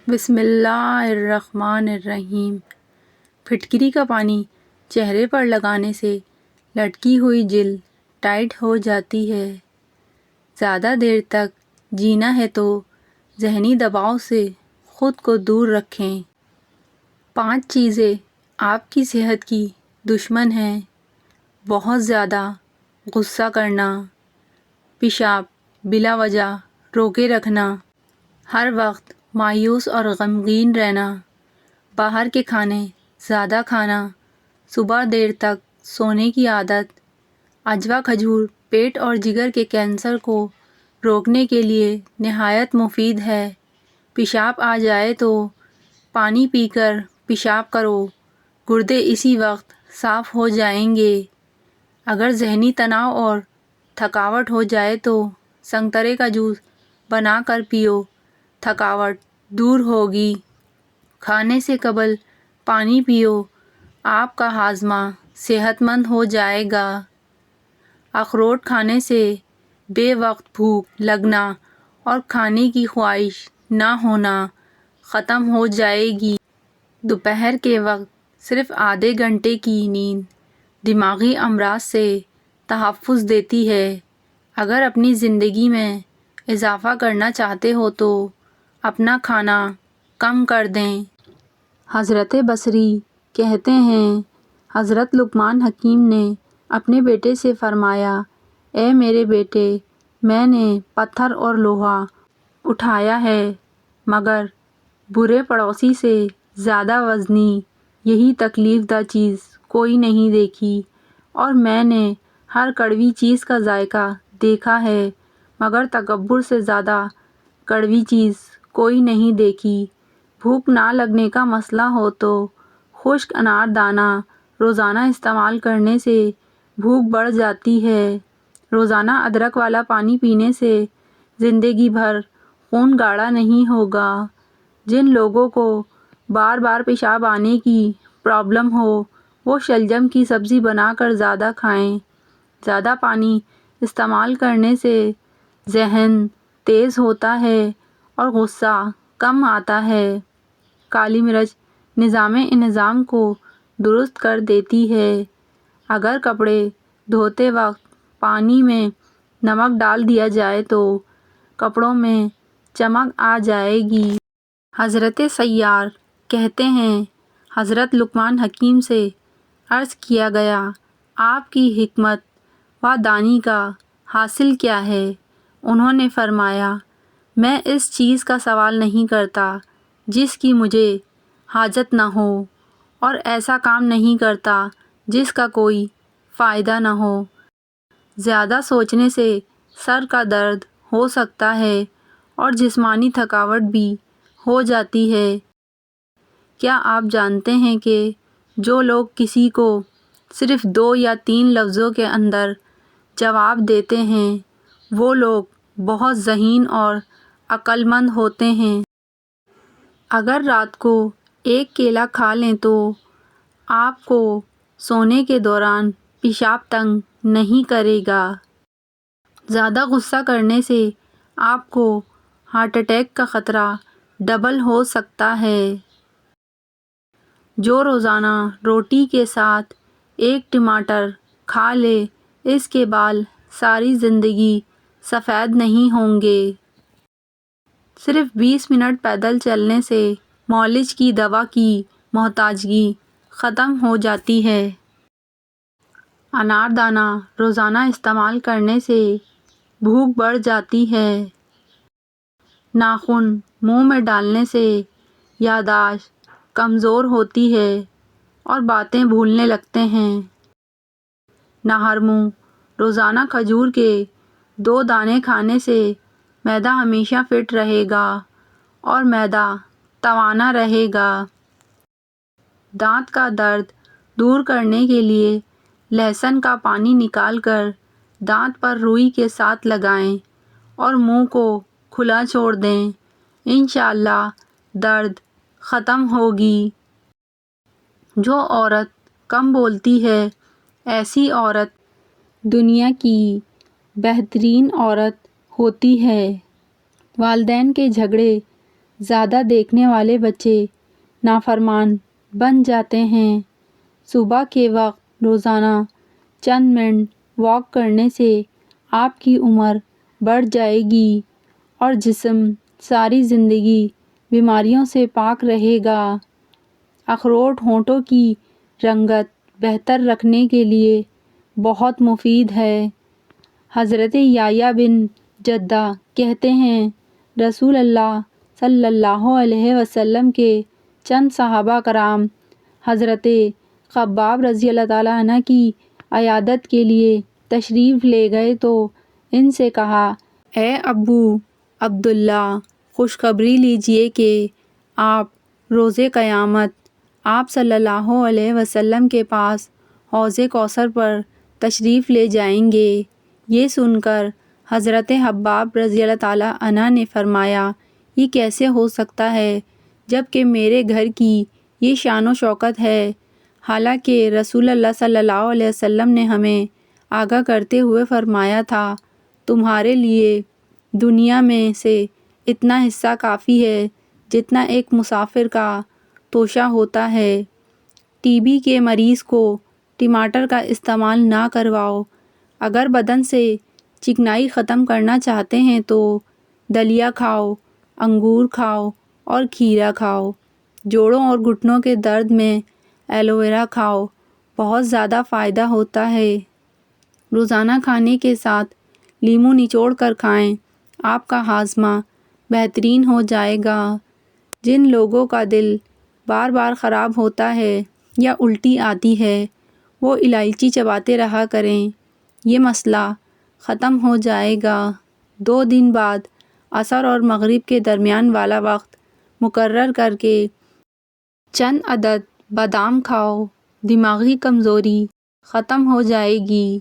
بسم اللہ الرحمن الرحیم۔ پھٹکری کا پانی چہرے پر لگانے سے لٹکی ہوئی جلد ٹائٹ ہو جاتی ہے۔ زیادہ دیر تک جینا ہے تو ذہنی دباؤ سے خود کو دور رکھیں۔ 5 چیزیں آپ کی صحت کی دشمن ہیں۔ بہت زیادہ غصہ کرنا، پیشاب بلا وجہ روکے رکھنا، ہر وقت مایوس اور غمگین رہنا، باہر کے کھانے زیادہ کھانا، صبح دیر تک سونے کی عادت۔ عجوہ کھجور پیٹ اور جگر کے کینسر کو روکنے کے لیے نہایت مفید ہے۔ پیشاب آ جائے تو پانی پی کر پیشاب کرو، گردے اسی وقت صاف ہو جائیں گے۔ اگر ذہنی تناؤ اور تھکاوٹ ہو جائے تو سنگترے کا جوس بنا کر پیو، تھکاوٹ دور ہوگی۔ کھانے سے قبل پانی پیو، آپ کا ہاضمہ صحت مند ہو جائے گا۔ اخروٹ کھانے سے بے وقت بھوک لگنا اور کھانے کی خواہش نہ ہونا ختم ہو جائے گی۔ دوپہر کے وقت صرف آدھے گھنٹے کی نیند دماغی امراض سے تحفظ دیتی ہے۔ اگر اپنی زندگی میں اضافہ کرنا چاہتے ہو تو اپنا کھانا کم کر دیں۔ حضرت بصری کہتے ہیں، حضرت لقمان حکیم نے اپنے بیٹے سے فرمایا، اے میرے بیٹے، میں نے پتھر اور لوہا اٹھایا ہے مگر برے پڑوسی سے زیادہ وزنی یہی تکلیف دہ چیز کوئی نہیں دیکھی، اور میں نے ہر کڑوی چیز کا ذائقہ دیکھا ہے مگر تکبر سے زیادہ کڑوی چیز کوئی نہیں دیکھی۔ بھوک نہ لگنے کا مسئلہ ہو تو خشک انار دانہ روزانہ استعمال کرنے سے بھوک بڑھ جاتی ہے۔ روزانہ ادرک والا پانی پینے سے زندگی بھر خون گاڑھا نہیں ہوگا۔ جن لوگوں کو بار بار پیشاب آنے کی پرابلم ہو وہ شلجم کی سبزی بنا کر زیادہ کھائیں۔ زیادہ پانی استعمال کرنے سے ذہن تیز ہوتا ہے اور غصہ کم آتا ہے۔ کالی مرچ نظام انہضام کو درست کر دیتی ہے۔ اگر کپڑے دھوتے وقت پانی میں نمک ڈال دیا جائے تو کپڑوں میں چمک آ جائے گی۔ حضرت سیار کہتے ہیں، حضرت لقمان حکیم سے عرض کیا گیا، آپ کی حکمت و دانی کا حاصل کیا ہے؟ انہوں نے فرمایا، میں اس چیز کا سوال نہیں کرتا جس کی مجھے حاجت نہ ہو، اور ایسا کام نہیں کرتا جس کا کوئی فائدہ نہ ہو۔ زیادہ سوچنے سے سر کا درد ہو سکتا ہے اور جسمانی تھکاوٹ بھی ہو جاتی ہے۔ کیا آپ جانتے ہیں کہ جو لوگ کسی کو صرف 2 یا 3 لفظوں کے اندر جواب دیتے ہیں وہ لوگ بہت ذہین اور عقل مند ہوتے ہیں۔ اگر رات کو ایک کیلا کھا لیں تو آپ کو سونے کے دوران پیشاب تنگ نہیں کرے گا۔ زیادہ غصہ کرنے سے آپ کو ہارٹ اٹیک کا خطرہ ڈبل ہو سکتا ہے۔ جو روزانہ روٹی کے ساتھ ایک ٹماٹر کھا لے اس کے بال ساری زندگی سفید نہیں ہوں گے۔ صرف 20 منٹ پیدل چلنے سے معالج کی دوا کی محتاجگی ختم ہو جاتی ہے۔ انار دانہ روزانہ استعمال کرنے سے بھوک بڑھ جاتی ہے۔ ناخن منہ میں ڈالنے سے یادداشت کمزور ہوتی ہے اور باتیں بھولنے لگتے ہیں۔ نہر منہ روزانہ کھجور کے 2 دانے کھانے سے معدہ ہمیشہ فٹ رہے گا اور معدہ توانا رہے گا۔ دانت کا درد دور کرنے کے لیے لہسن کا پانی نکال کر دانت پر روئی کے ساتھ لگائیں اور منہ کو کھلا چھوڑ دیں، انشاءاللہ درد ختم ہوگی۔ جو عورت کم بولتی ہے ایسی عورت دنیا کی بہترین عورت ہوتی ہے۔ والدین کے جھگڑے زیادہ دیکھنے والے بچے نافرمان بن جاتے ہیں۔ صبح کے وقت روزانہ چند منٹ واک کرنے سے آپ کی عمر بڑھ جائے گی اور جسم ساری زندگی بیماریوں سے پاک رہے گا۔ اخروٹ ہونٹوں کی رنگت بہتر رکھنے کے لیے بہت مفید ہے۔ حضرت یحییٰ بن جدہ کہتے ہیں، رسول اللہ صلی اللہ علیہ وسلم کے چند صحابہ کرام حضرت خباب رضی اللہ تعالیٰ عنہ کی عیادت کے لیے تشریف لے گئے تو ان سے کہا، اے ابو عبداللہ، خوشخبری لیجئے کہ آپ روز قیامت آپ صلی اللہ علیہ وسلم کے پاس حوض کوثر پر تشریف لے جائیں گے۔ یہ سن کر حضرت خباب رضی اللہ تعالیٰ عنہ نے فرمایا، یہ کیسے ہو سکتا ہے جب کہ میرے گھر کی یہ شان و شوکت ہے، حالانکہ رسول اللہ صلی اللہ علیہ وسلم نے ہمیں آگاہ کرتے ہوئے فرمایا تھا، تمہارے لیے دنیا میں سے اتنا حصہ کافی ہے جتنا ایک مسافر کا توشہ ہوتا ہے۔ ٹی بی کے مریض کو ٹماٹر کا استعمال نہ کرواؤ۔ اگر بدن سے چکنائی ختم کرنا چاہتے ہیں تو دلیا کھاؤ، انگور کھاؤ اور کھیرا کھاؤ۔ جوڑوں اور گھٹنوں کے درد میں ایلو ویرا کھاؤ، بہت زیادہ فائدہ ہوتا ہے۔ روزانہ کھانے کے ساتھ لیموں نچوڑ کر کھائیں، آپ کا ہاضمہ بہترین ہو جائے گا۔ جن لوگوں کا دل بار بار خراب ہوتا ہے یا الٹی آتی ہے وہ الائچی چباتے رہا کریں، یہ مسئلہ ختم ہو جائے گا۔ 2 دن بعد عصر اور مغرب کے درمیان والا وقت مقرر کر کے چند عدد بادام کھاؤ، دماغی کمزوری ختم ہو جائے گی۔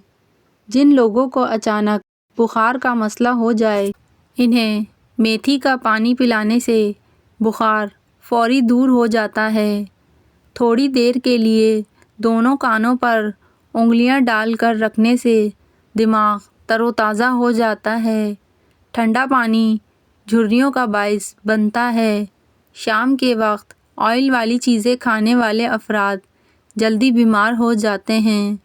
جن لوگوں کو اچانک بخار کا مسئلہ ہو جائے انہیں میتھی کا پانی پلانے سے بخار فوری دور ہو جاتا ہے۔ تھوڑی دیر کے لیے دونوں کانوں پر انگلیاں ڈال کر رکھنے سے دماغ تر و تازہ ہو جاتا ہے۔ ٹھنڈا پانی جھریوں کا باعث بنتا ہے۔ شام کے وقت آئل والی چیزیں کھانے والے افراد جلدی بیمار ہو جاتے ہیں۔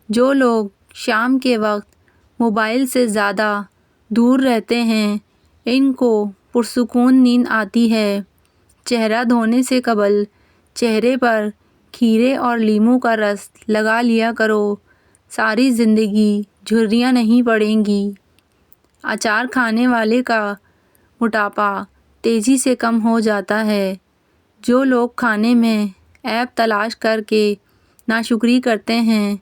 جو لوگ شام کے وقت موبائل سے زیادہ دور رہتے ہیں ان کو پرسکون نیند آتی ہے۔ چہرہ دھونے سے قبل چہرے پر کھیرے اور لیموں کا رس لگا لیا کرو، ساری زندگی جھریاں نہیں پڑیں گی۔ اچار کھانے والے کا موٹاپا تیزی سے کم ہو جاتا ہے۔ جو لوگ کھانے میں عیب تلاش کر کے ناشکری کرتے ہیں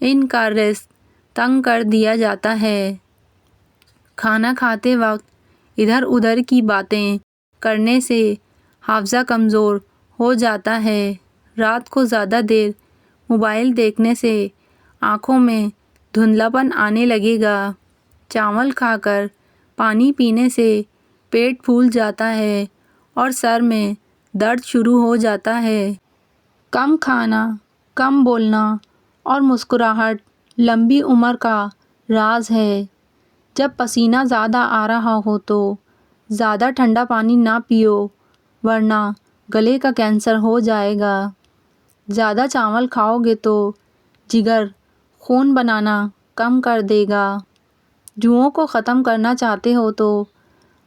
ان کا رزق تنگ کر دیا جاتا ہے۔ کھانا کھاتے وقت ادھر ادھر کی باتیں کرنے سے حافظہ کمزور ہو جاتا ہے۔ رات کو زیادہ دیر موبائل دیکھنے سے آنکھوں میں دھندلاپن آنے لگے گا۔ چاول کھا کر پانی پینے سے پیٹ پھول جاتا ہے اور سر میں درد شروع ہو جاتا ہے۔ کم کھانا، کم بولنا اور مسکراہٹ لمبی عمر کا راز ہے۔ جب پسینہ زیادہ آ رہا ہو تو زیادہ ٹھنڈا پانی نہ پیو ورنہ گلے کا کینسر ہو جائے گا۔ زیادہ چاول کھاؤ گے تو جگر خون بنانا کم کر دے گا۔ جوؤں کو ختم کرنا چاہتے ہو تو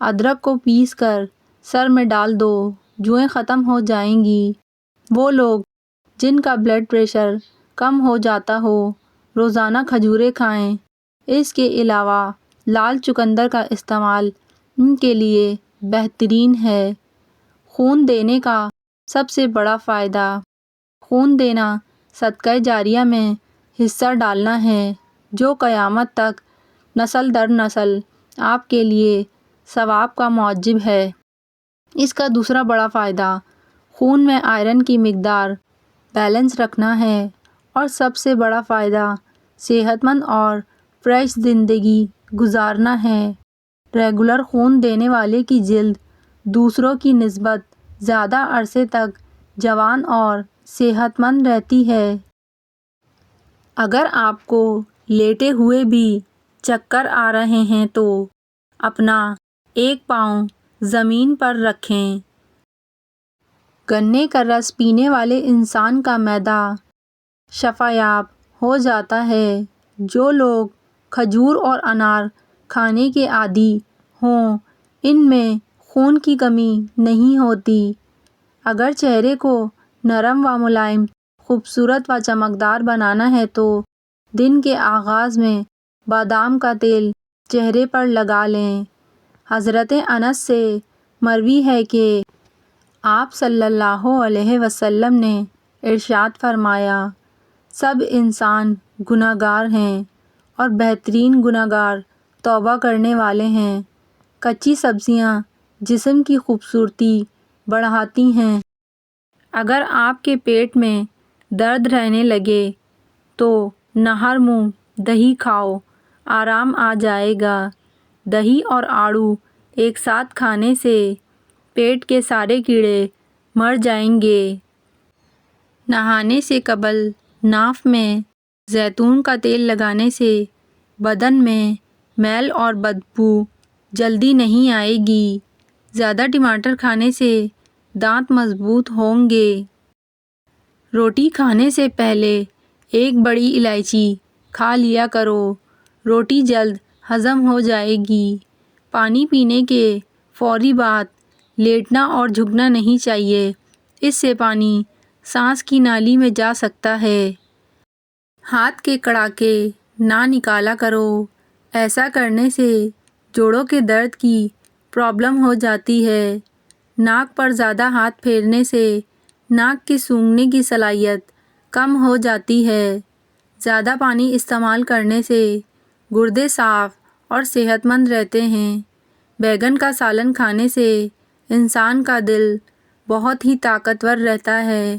ادرک کو پیس کر سر میں ڈال دو، جوئیں ختم ہو جائیں گی۔ وہ لوگ جن کا بلڈ پریشر کم ہو جاتا ہو روزانہ کھجوریں کھائیں۔ اس کے علاوہ لال چقندر کا استعمال ان کے لیے بہترین ہے۔ خون دینے کا سب سے بڑا فائدہ خون دینا صدقہ جاریہ میں حصہ ڈالنا ہے جو قیامت تک نسل در نسل آپ کے لیے ثواب کا موجب ہے۔ اس کا دوسرا بڑا فائدہ خون میں آئرن کی مقدار بیلنس رکھنا ہے اور سب سے بڑا فائدہ صحت مند اور فریش زندگی گزارنا ہے۔ ریگولر خون دینے والے کی جلد دوسروں کی نسبت زیادہ عرصے تک جوان اور صحت مند رہتی ہے۔ اگر آپ کو لیٹے ہوئے بھی چکر آ رہے ہیں تو اپنا ایک پاؤں زمین پر رکھیں۔ گنے کا رس پینے والے انسان کا معدہ شفا یاب ہو جاتا ہے۔ جو لوگ کھجور اور انار کھانے کے عادی ہوں ان میں خون کی کمی نہیں ہوتی۔ اگر چہرے کو نرم و ملائم، خوبصورت و چمکدار بنانا ہے تو دن کے آغاز میں بادام کا تیل چہرے پر لگا لیں۔ حضرت انس سے مروی ہے کہ آپ صلی اللہ علیہ وسلم نے ارشاد فرمایا، سب انسان گناہ گار ہیں اور بہترین گناہ گار توبہ کرنے والے ہیں۔ کچی سبزیاں جسم کی خوبصورتی بڑھاتی ہیں۔ اگر آپ کے پیٹ میں درد رہنے لگے تو نہر منہ دہی کھاؤ، آرام آ جائے گا۔ دہی اور آڑو ایک ساتھ کھانے سے پیٹ کے سارے کیڑے مر جائیں گے۔ نہانے سے قبل ناف میں زیتون کا تیل لگانے سے بدن میں میل اور بدبو جلدی نہیں آئے گی۔ زیادہ ٹماٹر کھانے سے دانت مضبوط ہوں گے۔ روٹی کھانے سے پہلے ایک بڑی الائچی کھا لیا کرو، روٹی جلد ہضم ہو جائے گی۔ پانی پینے کے فوری بعد لیٹنا اور جھکنا نہیں چاہیے، اس سے پانی سانس کی نالی میں جا سکتا ہے۔ ہاتھ کے کڑاکے نہ نکالا کرو، ایسا کرنے سے جوڑوں کے درد کی پرابلم ہو جاتی ہے۔ ناک پر زیادہ ہاتھ پھیرنے سے ناک کی سونگھنے کی صلاحیت کم ہو جاتی ہے۔ زیادہ پانی استعمال کرنے سے گردے صاف اور صحت مند رہتے ہیں۔ بیگن کا سالن کھانے سے انسان کا دل بہت ہی طاقتور رہتا ہے۔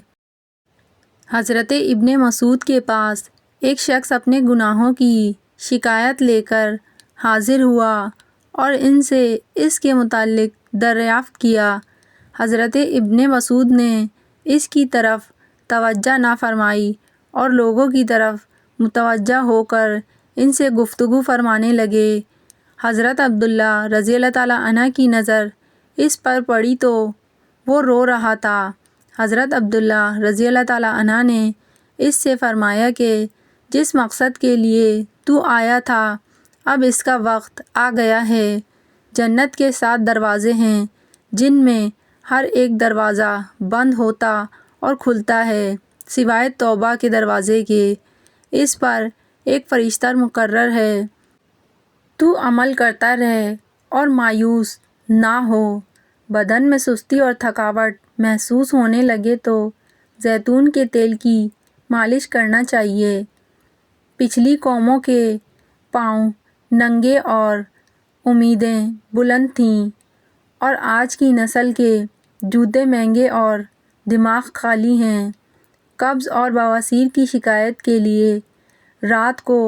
حضرت ابن مسعود کے پاس ایک شخص اپنے گناہوں کی شکایت لے کر حاضر ہوا اور ان سے اس کے متعلق دریافت کیا۔ حضرت ابن مسعود نے اس کی طرف توجہ نہ فرمائی اور لوگوں کی طرف متوجہ ہو کر ان سے گفتگو فرمانے لگے۔ حضرت عبداللہ رضی اللہ تعالیٰ عنہ کی نظر اس پر پڑی تو وہ رو رہا تھا۔ حضرت عبداللہ رضی اللہ تعالیٰ عنہ نے اس سے فرمایا کہ جس مقصد کے لیے تو آیا تھا اب اس کا وقت آ گیا ہے۔ جنت کے 7 دروازے ہیں جن میں ہر ایک دروازہ بند ہوتا اور کھلتا ہے سوائے توبہ کے دروازے کے۔ اس پر ایک فرشتہ مقرر ہے۔ تو عمل کرتا رہ اور مایوس نہ ہو۔ بدن میں سستی اور تھکاوٹ محسوس ہونے لگے تو زیتون کے تیل کی مالش کرنا چاہیے۔ پچھلی قوموں کے پاؤں ننگے اور امیدیں بلند تھیں اور آج کی نسل کے جوتے مہنگے اور دماغ خالی ہیں۔ قبض اور بواسیر کی شکایت کے لیے رات کو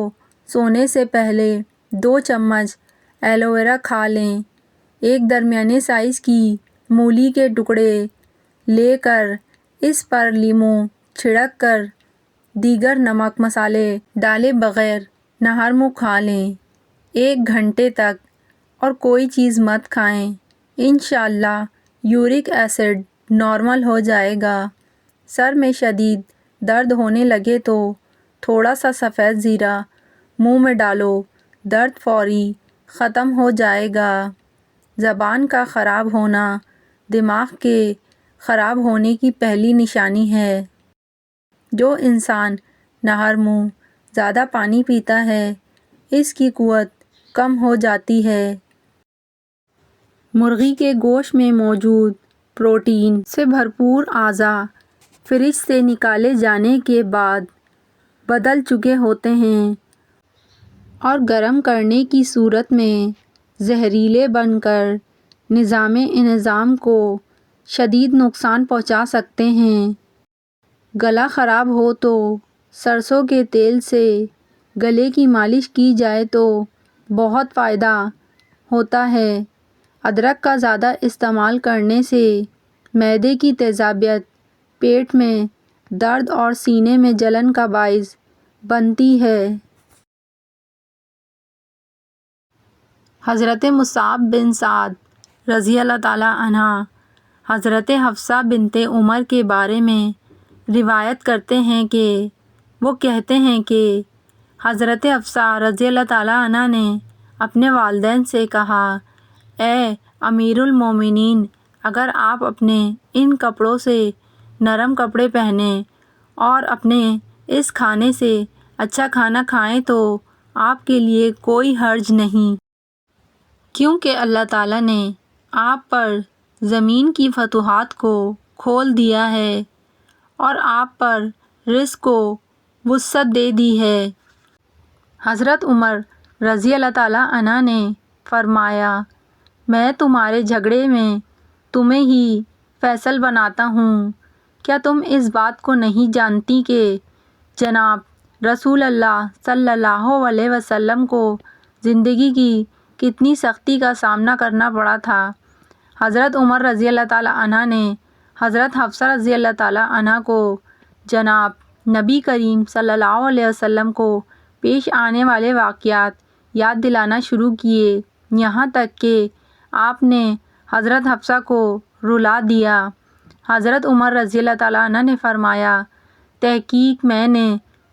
سونے سے پہلے 2 چمچ ایلو ویرا کھا لیں۔ ایک درمیانے سائز کی مولی کے ٹکڑے لے کر اس پر لیموں چھڑک کر دیگر نمک مسالے ڈالے بغیر نہر منہ کھا لیں 1 گھنٹے تک اور کوئی چیز مت کھائیں۔ انشاءاللہ یورک ایسڈ نارمل ہو جائے گا۔ سر میں شدید درد ہونے لگے تو تھوڑا سا سفید زیرہ منہ میں ڈالو، درد فوری ختم ہو جائے گا۔ زبان کا خراب ہونا دماغ کے خراب ہونے کی پہلی نشانی ہے۔ جو انسان نہر منہ زیادہ پانی پیتا ہے اس کی قوت کم ہو جاتی ہے۔ مرغی کے گوشت میں موجود پروٹین سے بھرپور اعضاء فریج سے نکالے جانے کے بعد بدل چکے ہوتے ہیں اور گرم کرنے کی صورت میں زہریلے بن کر نظام انہضام کو شدید نقصان پہنچا سکتے ہیں۔ گلا خراب ہو تو سرسوں کے تیل سے گلے کی مالش کی جائے تو بہت فائدہ ہوتا ہے۔ ادرک کا زیادہ استعمال کرنے سے معدے کی تیزابیت پیٹ میں درد اور سینے میں جلن کا باعث بنتی ہے۔ حضرت مصعب بن سعد رضی اللہ تعالیٰ عنہا حضرت حفصہ بنت عمر کے بارے میں روایت کرتے ہیں کہ وہ کہتے ہیں کہ حضرت حفصہ رضی اللہ تعالیٰ عنہا نے اپنے والدین سے کہا، اے امیر المومنین، اگر آپ اپنے ان کپڑوں سے نرم کپڑے پہنیں اور اپنے اس کھانے سے اچھا کھانا کھائیں تو آپ کے لیے کوئی حرج نہیں، کیونکہ اللہ تعالیٰ نے آپ پر زمین کی فتوحات کو کھول دیا ہے اور آپ پر رزق کو وسعت دے دی ہے۔ حضرت عمر رضی اللہ تعالیٰ عنہ نے فرمایا، میں تمہارے جھگڑے میں تمہیں ہی فیصل بناتا ہوں، کیا تم اس بات کو نہیں جانتی کہ جناب رسول اللہ صلی اللہ علیہ وسلم کو زندگی کی کتنی سختی کا سامنا کرنا پڑا تھا؟ حضرت عمر رضی اللہ تعالیٰ عنہ نے حضرت حفصہ رضی اللہ تعالیٰ عنہ کو جناب نبی کریم صلی اللہ علیہ وسلم کو پیش آنے والے واقعات یاد دلانا شروع کیے، یہاں تک کہ آپ نے حضرت حفصہ کو رلا دیا۔ حضرت عمر رضی اللہ تعالیٰ عنہ نے فرمایا، تحقیق میں نے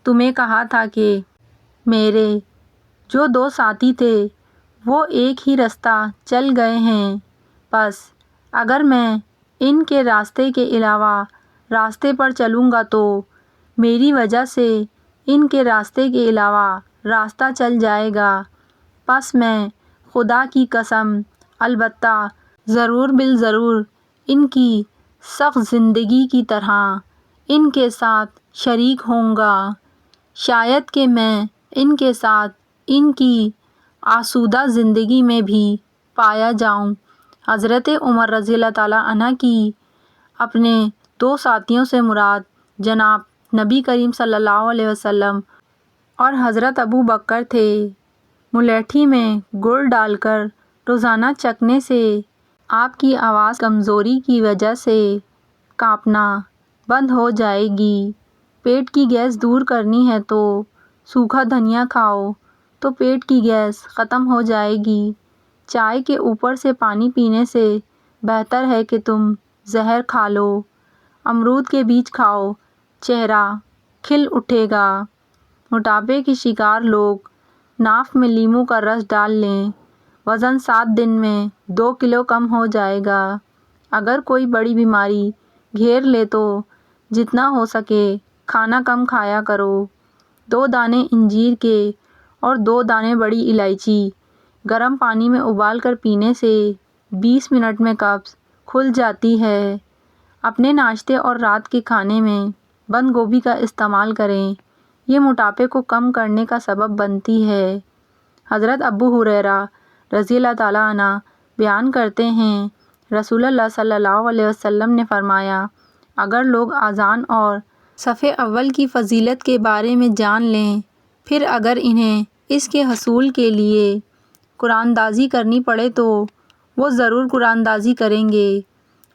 تمہیں کہا تھا کہ میرے جو دو ساتھی تھے وہ ایک ہی رستہ چل گئے ہیں، بس اگر میں ان کے راستے کے علاوہ راستے پر چلوں گا تو میری وجہ سے ان کے راستے کے علاوہ راستہ چل جائے گا، پس میں خدا کی قسم البتہ ضرور بالضرور ان کی سخت زندگی کی طرح ان کے ساتھ شریک ہوں گا، شاید کہ میں ان کے ساتھ ان کی آسودہ زندگی میں بھی پایا جاؤں۔ حضرت عمر رضی اللہ تعالیٰ عنہ کی اپنے دو ساتھیوں سے مراد جناب نبی کریم صلی اللہ علیہ وسلم اور حضرت ابو بکر تھے۔ ملیٹھی میں گڑ ڈال کر روزانہ چکھنے سے آپ کی آواز کمزوری کی وجہ سے کانپنا بند ہو جائے گی۔ پیٹ کی گیس دور کرنی ہے تو سوکھا دھنیا کھاؤ تو پیٹ کی گیس ختم ہو جائے گی۔ چائے کے اوپر سے پانی پینے سے بہتر ہے کہ تم زہر کھا لو۔ امرود کے بیج کھاؤ، چہرہ کھل اٹھے گا۔ موٹاپے کے شکار لوگ ناف میں لیموں کا رس ڈال لیں، وزن 7 دن میں 2 کلو کم ہو جائے گا۔ اگر کوئی بڑی بیماری گھیر لے تو جتنا ہو سکے کھانا کم کھایا کرو۔ 2 دانے انجیر کے اور 2 دانے بڑی الائچی گرم پانی میں ابال کر پینے سے 20 منٹ میں قبض کھل جاتی ہے۔ اپنے ناشتے اور رات کے کھانے میں بند گوبھی کا استعمال کریں، یہ موٹاپے کو کم کرنے کا سبب بنتی ہے۔ حضرت ابو ہریرہ رضی اللہ تعالیٰ عنہ بیان کرتے ہیں، رسول اللہ صلی اللہ علیہ وسلم نے فرمایا، اگر لوگ اذان اور صف اول کی فضیلت کے بارے میں جان لیں، پھر اگر انہیں اس کے حصول کے لیے قرآن دازی کرنی پڑے تو وہ ضرور قرآن دازی کریں گے،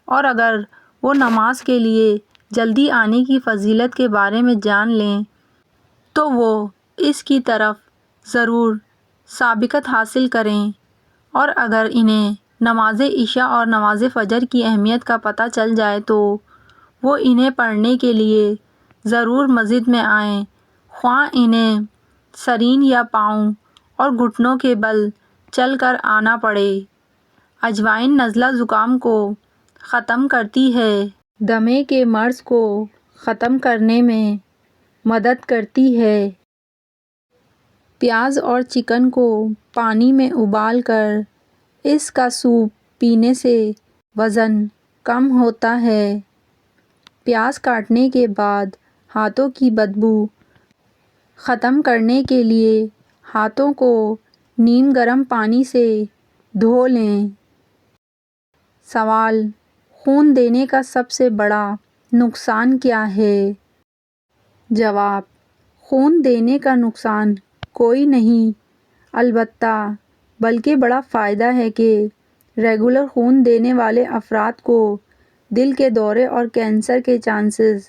اور اگر وہ نماز کے لیے جلدی آنے کی فضیلت کے بارے میں جان لیں تو وہ اس کی طرف ضرور سبقت حاصل کریں، اور اگر انہیں نماز عشاء اور نماز فجر کی اہمیت کا پتہ چل جائے تو وہ انہیں پڑھنے کے لیے ضرور مسجد میں آئیں، خواہ انہیں سرین یا پاؤں اور گھٹنوں کے بل چل کر آنا پڑے۔ اجوائن نزلہ زکام کو ختم کرتی ہے، دمے کے مرض کو ختم کرنے میں مدد کرتی ہے۔ پیاز اور چکن کو پانی میں ابال کر اس کا سوپ پینے سے وزن کم ہوتا ہے۔ پیاز کاٹنے کے بعد ہاتھوں کی بدبو ختم کرنے کے لیے ہاتھوں کو نیم گرم پانی سے دھو لیں۔ سوال: خون دینے کا سب سے بڑا نقصان کیا ہے؟ جواب: خون دینے کا نقصان کوئی نہیں، البتہ بلکہ بڑا فائدہ ہے کہ ریگولر خون دینے والے افراد کو دل کے دورے اور کینسر کے چانسز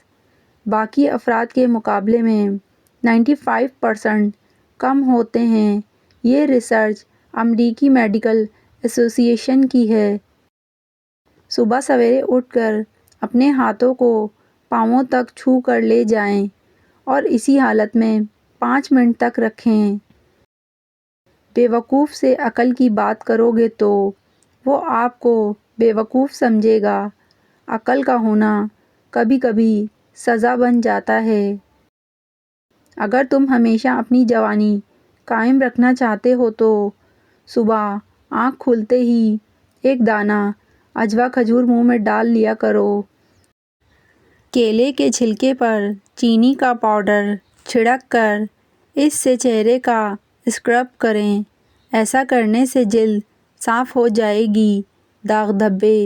باقی افراد کے مقابلے میں 95% کم ہوتے ہیں۔ یہ ریسرچ امریکی میڈیکل ایسوسی ایشن کی ہے۔ صبح سویرے اٹھ کر اپنے ہاتھوں کو پاؤں تک چھو کر لے جائیں اور اسی حالت میں 5 منٹ تک رکھیں۔ بیوقوف سے عقل کی بات کرو گے تو وہ آپ کو بیوقوف سمجھے گا۔ عقل کا ہونا کبھی کبھی سزا بن جاتا ہے۔ اگر تم ہمیشہ اپنی جوانی قائم رکھنا چاہتے ہو تو صبح آنکھ کھلتے ہی ایک دانہ عجوا کھجور منہ میں ڈال لیا کرو۔ کیلے کے چھلکے پر چینی کا پاؤڈر چھڑک کر اس سے چہرے کا اسکرب کریں۔ ایسا کرنے سے جلد صاف ہو جائے گی، داغ دھبے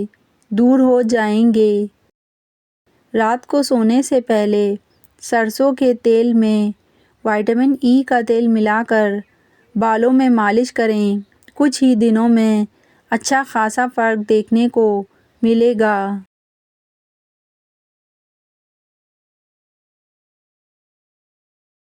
دور ہو جائیں گے۔ رات کو سونے سے پہلے سرسوں کے تیل میں وٹامن ای کا تیل ملا کر بالوں میں مالش کریں۔ کچھ ہی دنوں میں اچھا خاصا فرق دیکھنے کو ملے گا۔